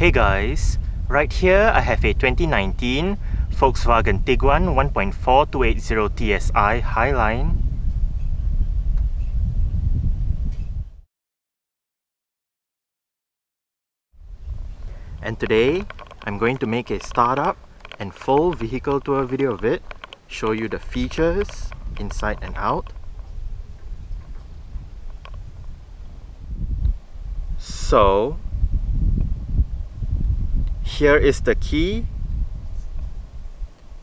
Hey guys, right here I have a 2019 Volkswagen Tiguan 1.4 280 TSI Highline. And today I'm going to make a startup and full vehicle tour video of it, show you the features inside and out. So here is the key.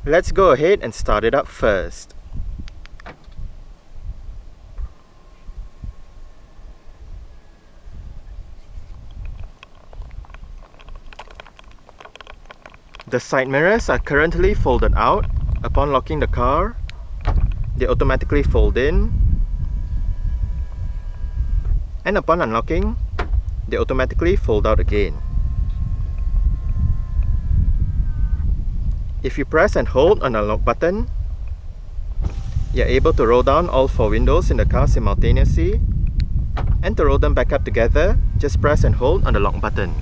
Let's go ahead and start it up first. The side mirrors are currently folded out. Upon locking the car, they automatically fold in, and upon unlocking, they automatically fold out again. If you press and hold on the lock button, you're able to roll down all four windows in the car simultaneously, and to roll them back up together, just press and hold on the lock button.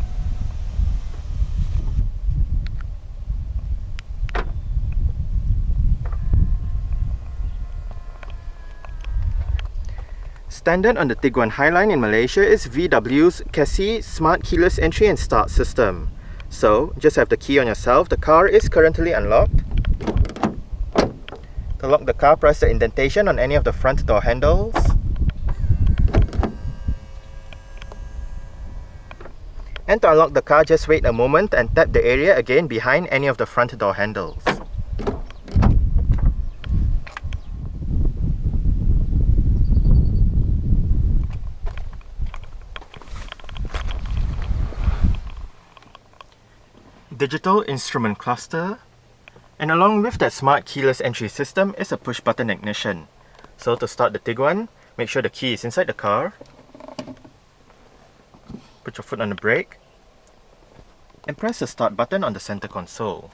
Standard on the Tiguan Highline in Malaysia is VW's TSI Smart Keyless Entry and Start system. So, just have the key on yourself. The car is currently unlocked. To lock the car, press the indentation on any of the front door handles. And to unlock the car, just wait a moment and tap the area again behind any of the front door handles. Digital instrument cluster, and along with that smart keyless entry system is a push button ignition. So to start the Tiguan, make sure the key is inside the car, put your foot on the brake, and press the start button on the center console.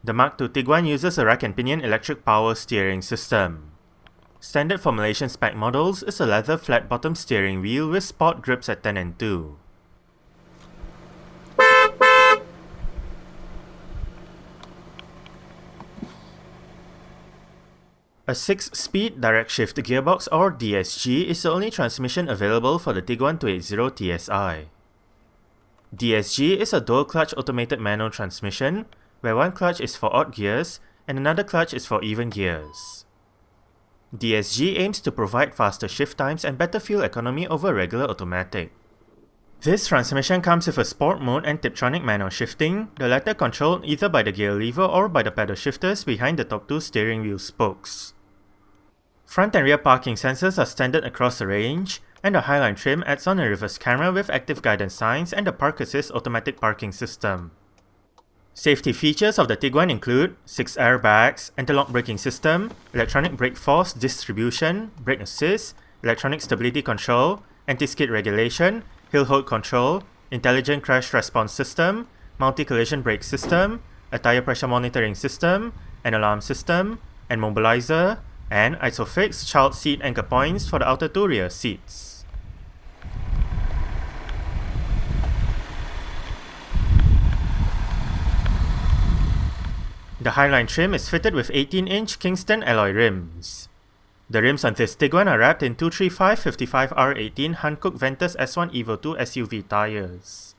The Mark II Tiguan uses a rack and pinion electric power steering system. Standard for Malaysian-spec models is a leather flat-bottom steering wheel with sport grips at 10 and 2. A 6-speed direct shift gearbox or DSG is the only transmission available for the Tiguan 280 TSI. DSG is a dual-clutch automated manual transmission, where one clutch is for odd gears and another clutch is for even gears. DSG aims to provide faster shift times and better fuel economy over regular automatic. This transmission comes with a sport mode and Tiptronic manual shifting, the latter controlled either by the gear lever or by the pedal shifters behind the top two steering wheel spokes. Front and rear parking sensors are standard across the range, and the Highline trim adds on a reverse camera with active guidance signs and the Park Assist automatic parking system. Safety features of the Tiguan include 6 airbags, anti-lock braking system, electronic brake force distribution, brake assist, electronic stability control, anti-skid regulation, hill hold control, intelligent crash response system, multi-collision brake system, a tire pressure monitoring system, an alarm system, and mobilizer, and ISOFIX child seat anchor points for the outer two rear seats. The Highline trim is fitted with 18-inch Kingston alloy rims. The rims on this Tiguan are wrapped in 235/55R18 Hankook Ventus S1 Evo 2 SUV tires.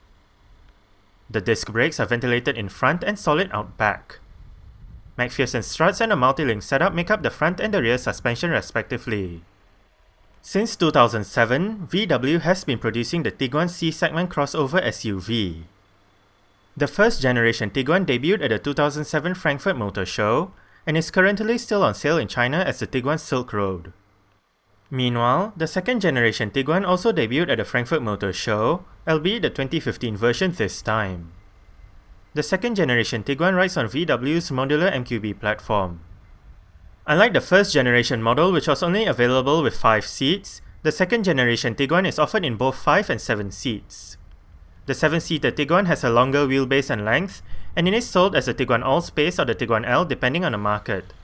The disc brakes are ventilated in front and solid out back. McPherson struts and a multi-link setup make up the front and the rear suspension respectively. Since 2007, VW has been producing the Tiguan C-segment crossover SUV. The first generation Tiguan debuted at the 2007 Frankfurt Motor Show and is currently still on sale in China as the Tiguan Silk Road. Meanwhile, the second generation Tiguan also debuted at the Frankfurt Motor Show, albeit the 2015 version this time. The second generation Tiguan rides on VW's modular MQB platform. Unlike the first generation model, which was only available with 5 seats, the second generation Tiguan is offered in both 5 and 7 seats. The 7-seater Tiguan has a longer wheelbase and length, and it is sold as the Tiguan All-Space or the Tiguan L depending on the market.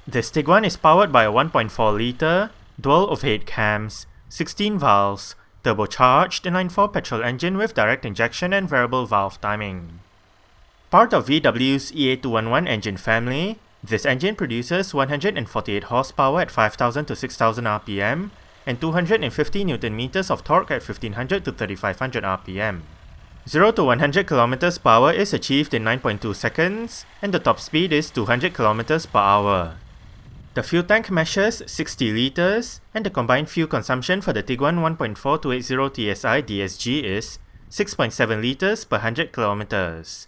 This Tiguan is powered by a 1.4 litre, dual overhead cams, 16 valves, turbocharged 9.4 petrol engine with direct injection and variable valve timing. Part of VW's EA211 engine family, this engine produces 148 horsepower at 5000 to 6000 rpm and 250 Nm of torque at 1500 to 3500 rpm. 0 to 100 km per hour is achieved in 9.2 seconds, and the top speed is 200 km per hour. The fuel tank measures 60 litres, and the combined fuel consumption for the Tiguan 1.4 280 TSI DSG is 6.7 litres per 100 km.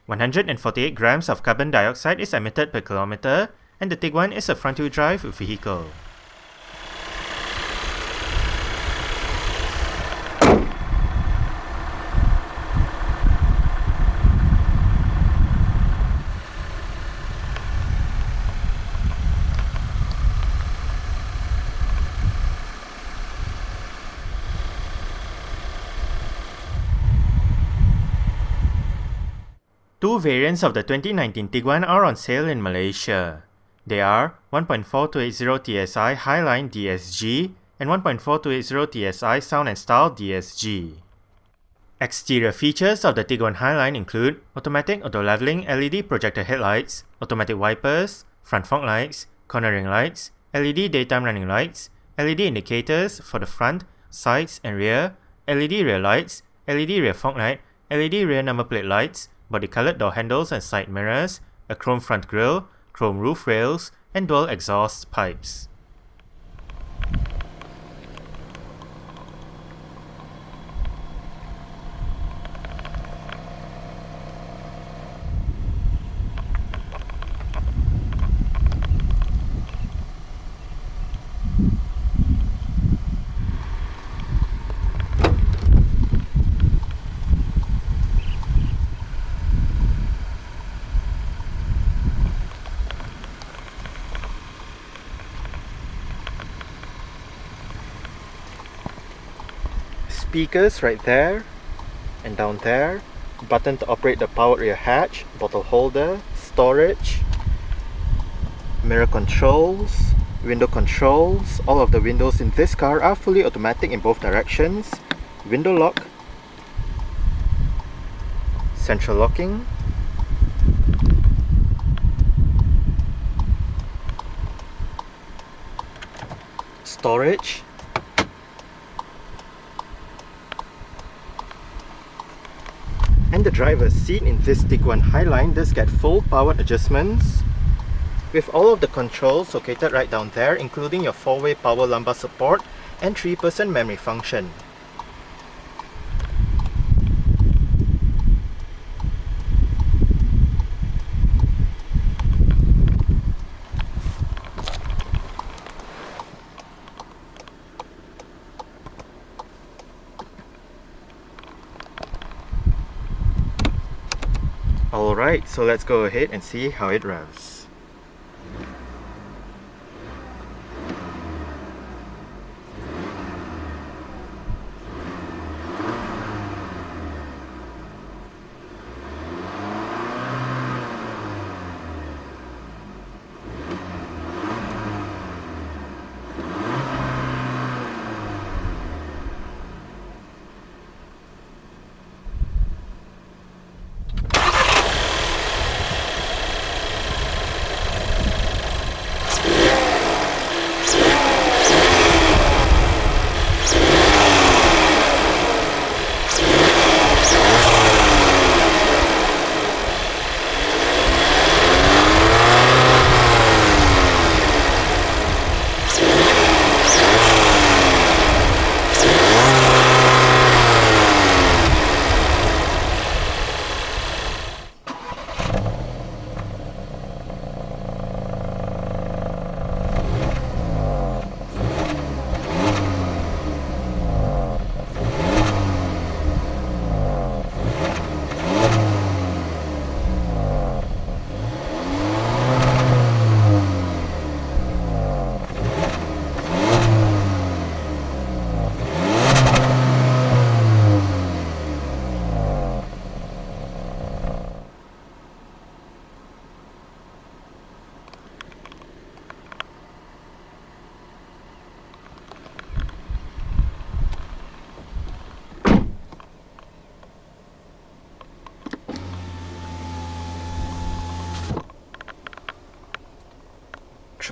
148 grams of carbon dioxide is emitted per kilometre, and the Tiguan is a front-wheel drive vehicle. Two variants of the 2019 Tiguan are on sale in Malaysia. They are 1.4 280 TSI Highline DSG and 1.4 280 TSI Sound and Style DSG. Exterior features of the Tiguan Highline include automatic auto-leveling LED projector headlights, automatic wipers, front fog lights, cornering lights, LED daytime running lights, LED indicators for the front, sides and rear, LED rear lights, LED rear fog light, LED rear number plate lights, body-colored door handles and side mirrors, a chrome front grille, chrome roof rails, and dual exhaust pipes. Speakers right there and down there, button to operate the powered rear hatch, bottle holder, storage, mirror controls, window controls. All of the windows in this car are fully automatic in both directions, window lock, central locking, storage, and the driver's seat in this Tiguan Highline does get full power adjustments with all of the controls located right down there, including your 4-way power lumbar support and 3-person memory function. Alright, so let's go ahead and see how it revs.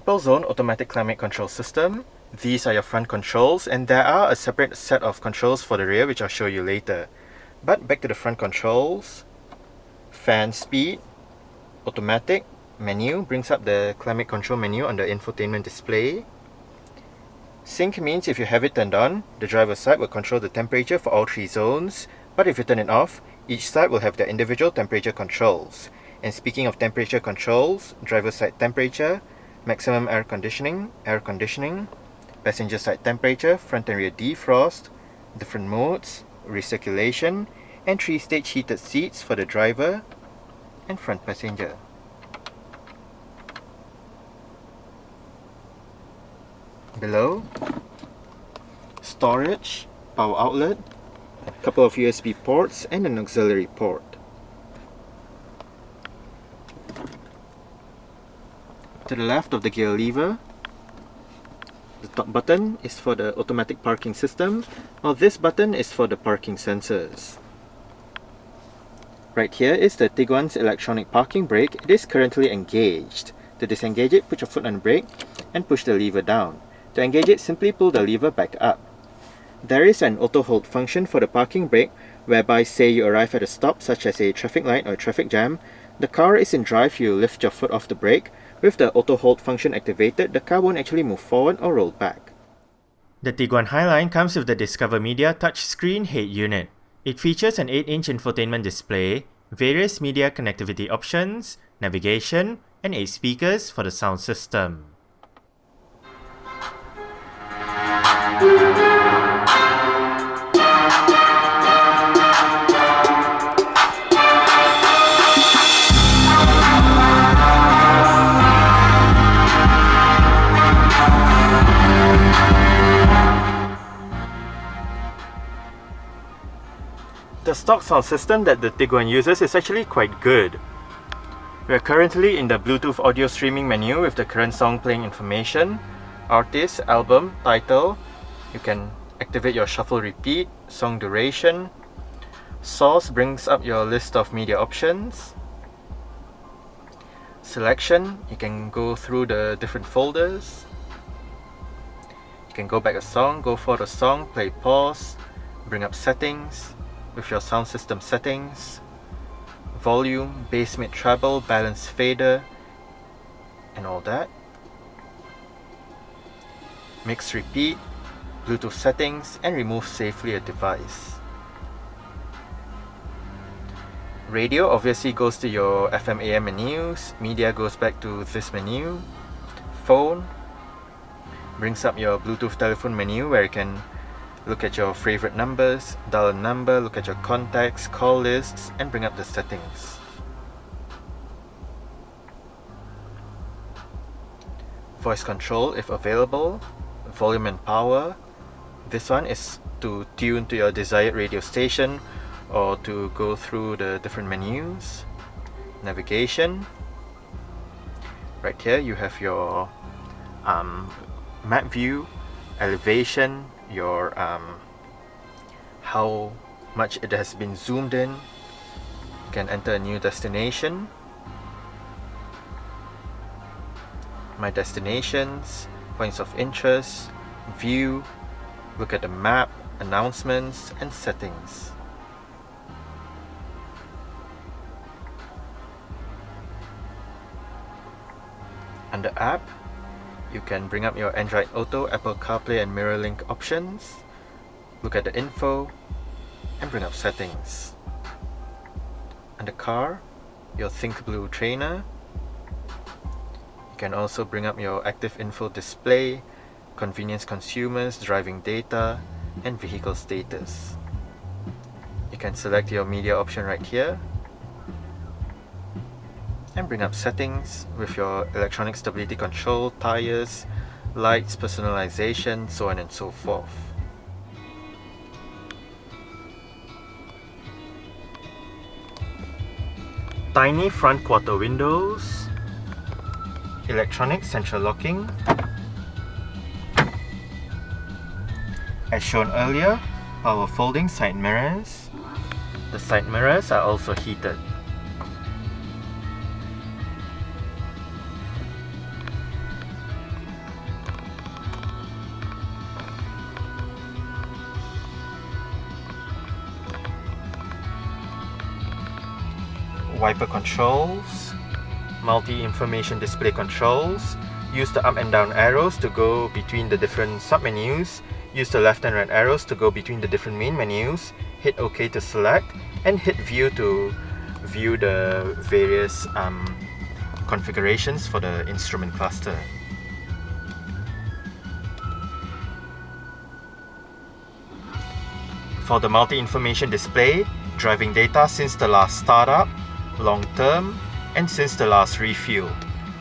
triple zone automatic climate control system. These are your front controls, and there are a separate set of controls for the rear, which I'll show you later. But back to the front controls. Fan speed, automatic, menu, brings up the climate control menu on the infotainment display. Sync means if you have it turned on, the driver's side will control the temperature for all 3 zones, but if you turn it off, each side will have their individual temperature controls. And speaking of temperature controls, driver's side temperature, maximum air conditioning, passenger side temperature, front and rear defrost, different modes, recirculation, and 3-stage heated seats for the driver and front passenger. Below, storage, power outlet, a couple of USB ports and an auxiliary port. To the left of the gear lever, the top button is for the automatic parking system, while this button is for the parking sensors. Right here is the Tiguan's electronic parking brake. It is currently engaged. To disengage it, put your foot on the brake and push the lever down. To engage it, simply pull the lever back up. There is an auto hold function for the parking brake, whereby say you arrive at a stop such as a traffic light or a traffic jam, the car is in drive, you lift your foot off the brake. With the auto hold function activated, the car won't actually move forward or roll back. The Tiguan Highline comes with the Discover Media touchscreen head unit. It features an 8-inch infotainment display, various media connectivity options, navigation, and 8 speakers for the sound system. The stock sound system that the Tiguan uses is actually quite good. We are currently in the Bluetooth audio streaming menu with the current song playing information, artist, album, title. You can activate your shuffle repeat, song duration. Source brings up your list of media options. Selection, you can go through the different folders. You can go back a song, go for the song, play pause, bring up settings with your sound system settings, volume, bass, mid, treble, balance, fader, and all that. Mix, repeat, Bluetooth settings, and remove safely a device. Radio obviously goes to your FM AM menus, media goes back to this menu. Phone brings up your Bluetooth telephone menu where you can look at your favorite numbers, dial a number, look at your contacts, call lists, and bring up the settings. Voice control if available, volume and power. This one is to tune to your desired radio station or to go through the different menus. Navigation. Right here you have your map view, elevation, your how much it has been zoomed in. You can enter a new destination. My destinations, points of interest, view, look at the map, announcements, and settings. Under app, you can bring up your Android Auto, Apple CarPlay and MirrorLink options, look at the info, and bring up settings. Under car, your Think Blue trainer. You can also bring up your active info display, convenience consumers, driving data, and vehicle status. You can select your media option right here and bring up settings with your electronic stability control, tires, lights, personalization, so on and so forth. Tiny front quarter windows, electronic central locking. As shown earlier, power folding side mirrors. The side mirrors are also heated. wiper controls, multi-information display controls. Use the up and down arrows to go between the different sub-menus. Use the left and right arrows to go between the different main menus. Hit OK to select, and hit View to view the various configurations for the instrument cluster. For the multi-information display, driving data since the last startup, long term, and since the last refuel.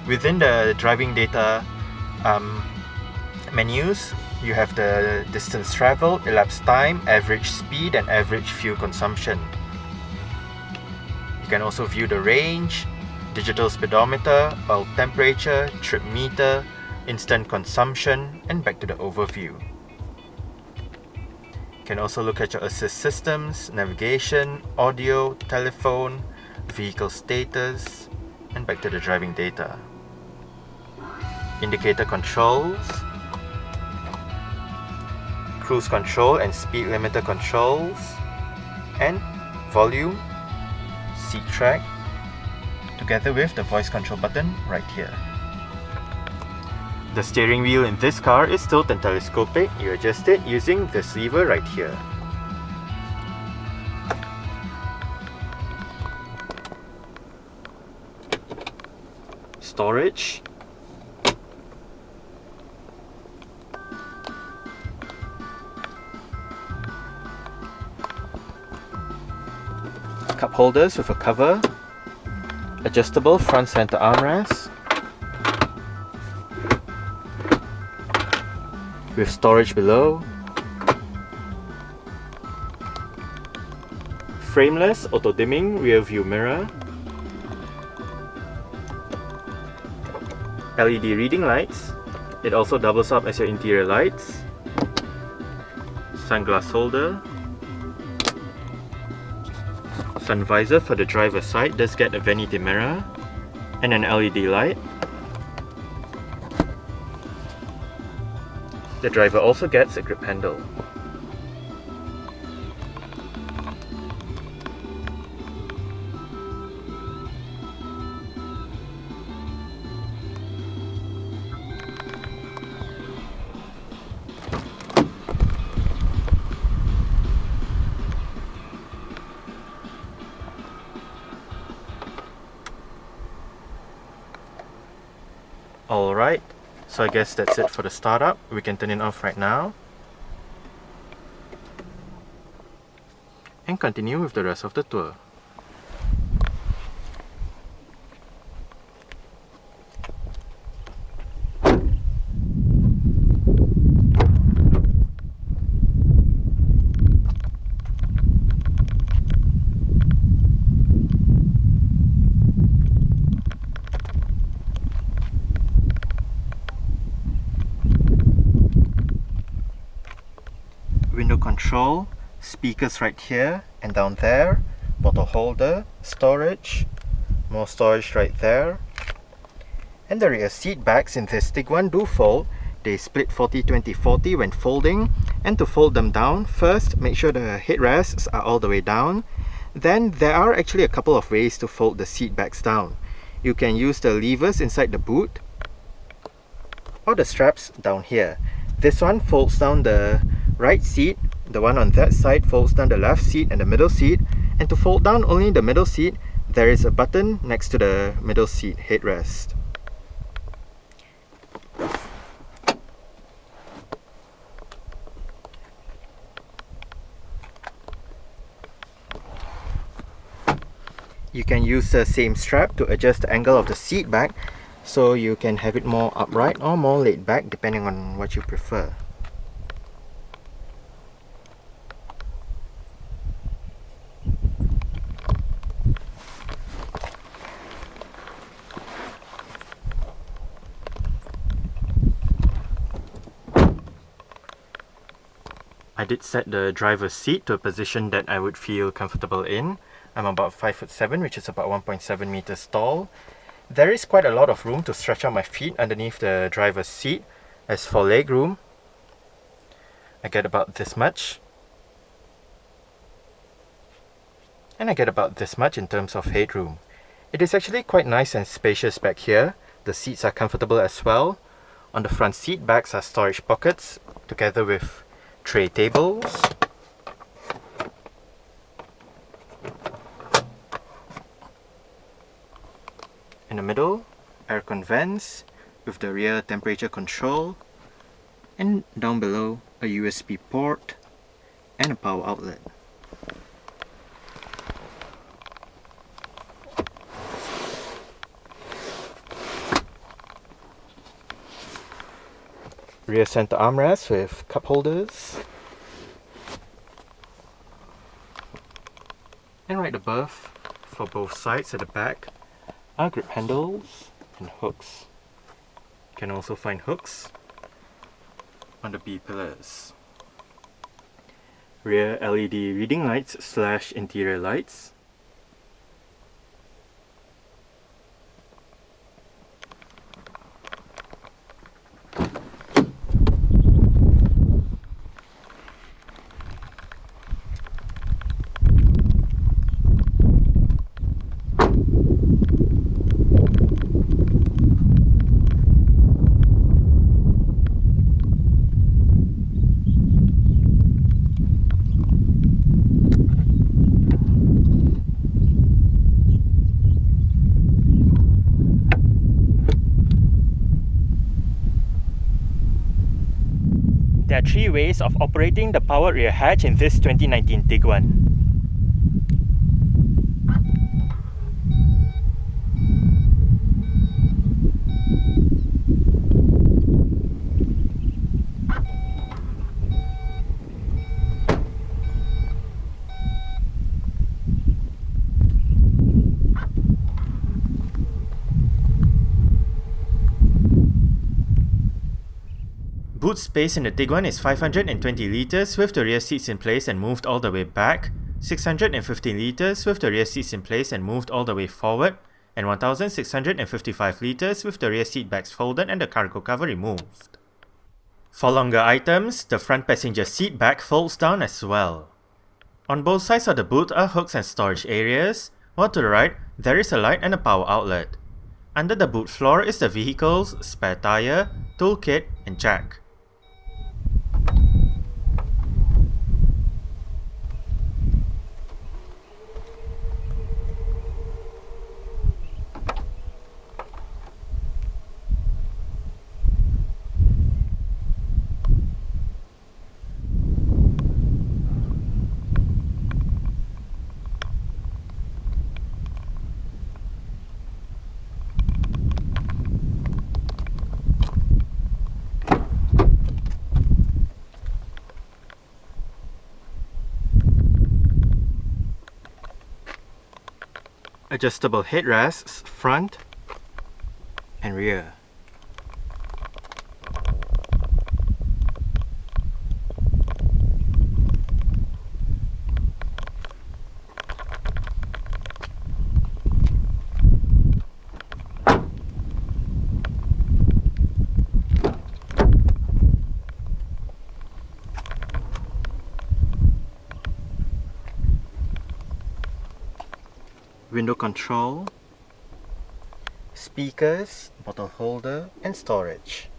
Within the driving data menus, you have the distance traveled, elapsed time, average speed, and average fuel consumption. You can also view the range, digital speedometer, oil temperature, trip meter, instant consumption, and back to the overview. You can also look at your assist systems, navigation, audio, telephone, vehicle status, and back to the driving data. Indicator controls, cruise control and speed limiter controls, and volume, seat track, together with the voice control button right here. The steering wheel in this car is tilt and telescopic. You adjust it using this lever right here. Storage, cup holders with a cover, adjustable front center armrest, with storage below, frameless auto dimming rear view mirror, LED reading lights. It also doubles up as your interior lights, sunglass holder, sun visor for the driver's side does get a vanity mirror, and an LED light. The driver also gets a grip handle. Alright, so I guess that's it for the startup. We can turn it off right now and continue with the rest of the tour. Window control, speakers right here and down there, bottle holder, storage, more storage right there. And the rear seat backs in this Tiguan do fold. They split 40-20-40 when folding, and to fold them down, first make sure the headrests are all the way down. Then there are actually a couple of ways to fold the seat backs down. You can use the levers inside the boot or the straps down here. This one folds down the right seat, the one on that side folds down the left seat and the middle seat, and to fold down only the middle seat, there is a button next to the middle seat headrest. You can use the same strap to adjust the angle of the seat back, so you can have it more upright or more laid back depending on what you prefer. I did set the driver's seat to a position that I would feel comfortable in. I'm about 5'7", which is about 1.7 meters tall. There is quite a lot of room to stretch out my feet underneath the driver's seat. As for legroom, I get about this much. And I get about this much in terms of headroom. It is actually quite nice and spacious back here. The seats are comfortable as well. On the front seat backs are storage pockets together with tray tables. In the middle, aircon vents with the rear temperature control, and down below a USB port and a power outlet. Rear center armrest with cup holders. And right above, for both sides at the back, are grip handles and hooks. You can also find hooks on the B pillars. Rear LED reading lights / interior lights. There are 3 ways of operating the powered rear hatch in this 2019 Tiguan. Boot space in the Tiguan is 520 litres with the rear seats in place and moved all the way back, 615 litres with the rear seats in place and moved all the way forward, and 1655 litres with the rear seat backs folded and the cargo cover removed. For longer items, the front passenger seat back folds down as well. On both sides of the boot are hooks and storage areas, while to the right, there is a light and a power outlet. Under the boot floor is the vehicle's spare tyre, toolkit, and jack. Adjustable headrests, front and rear. Window control, speakers, bottle holder and storage.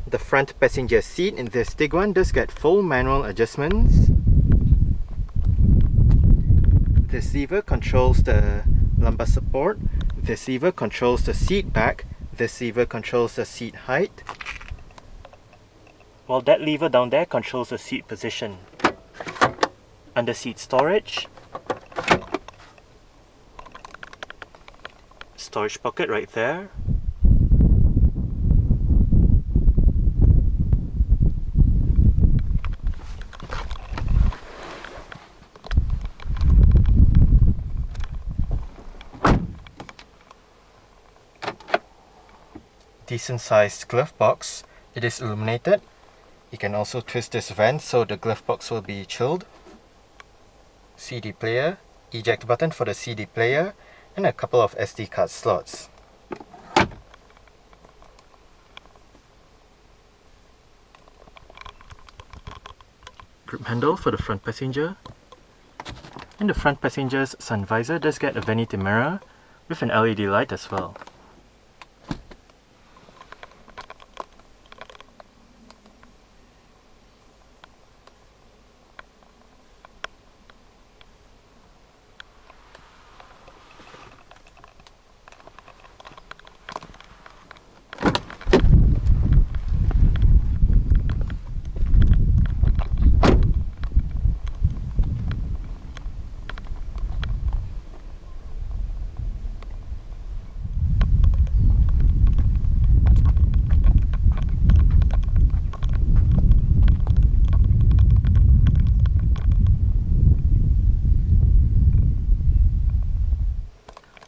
The front passenger seat in this Tiguan does get full manual adjustments. This lever controls the lumbar support, this lever controls the seat back, this lever controls the seat height, while that lever down there controls the seat position. Under seat storage, storage pocket right there. Decent sized glove box. It is illuminated. You can also twist this vent so the glove box will be chilled. CD player, eject button for the CD player, and a couple of SD card slots. Grip handle for the front passenger. And the front passenger's sun visor does get a vanity mirror with an LED light as well.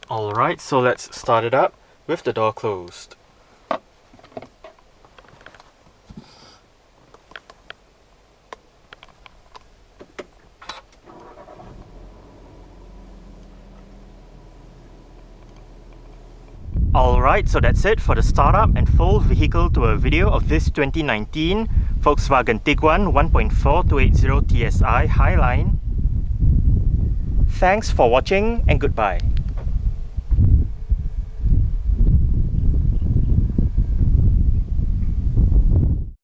Alright, so let's start it up with the door closed. Alright, so that's it for the startup and full vehicle tour video of this 2019 Volkswagen Tiguan 1.4 280 TSI Highline. Thanks for watching and goodbye.